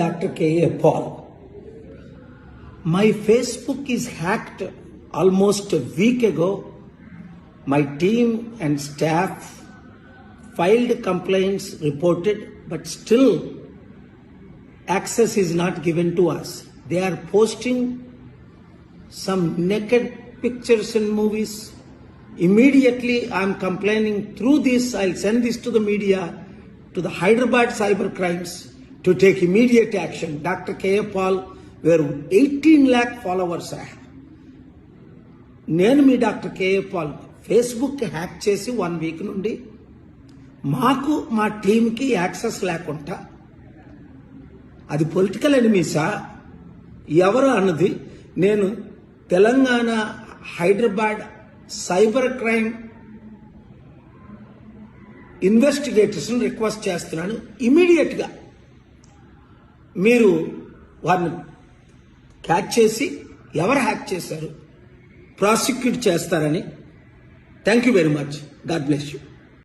Dr. K.A. Paul. My Facebook is hacked almost a week ago. My team and staff filed complaints, reported, but still access is not given to us. They are posting some naked pictures and movies. Immediately I am complaining through this. I'll send this to the media, to the Hyderabad cyber crimes to take immediate action. Dr. K.A. Paul, where 18 lakh followers I have. నేను మీ doctor K A Paul Facebook hack చేసి 1 week నుండి మాకు మా టీంకి access లేకుండా అది political ఎనిమీసా ఎవరు అన్నది నేను Telangana Hyderabad cyber crime investigators request చేస్తున్నాను. ఇమీడియట్గా మీరు వారిని క్యాచ్ చేసి ఎవరు హ్యాక్ చేశారు ప్రాసిక్యూట్ చేస్తారని. Thank you very much. God bless you.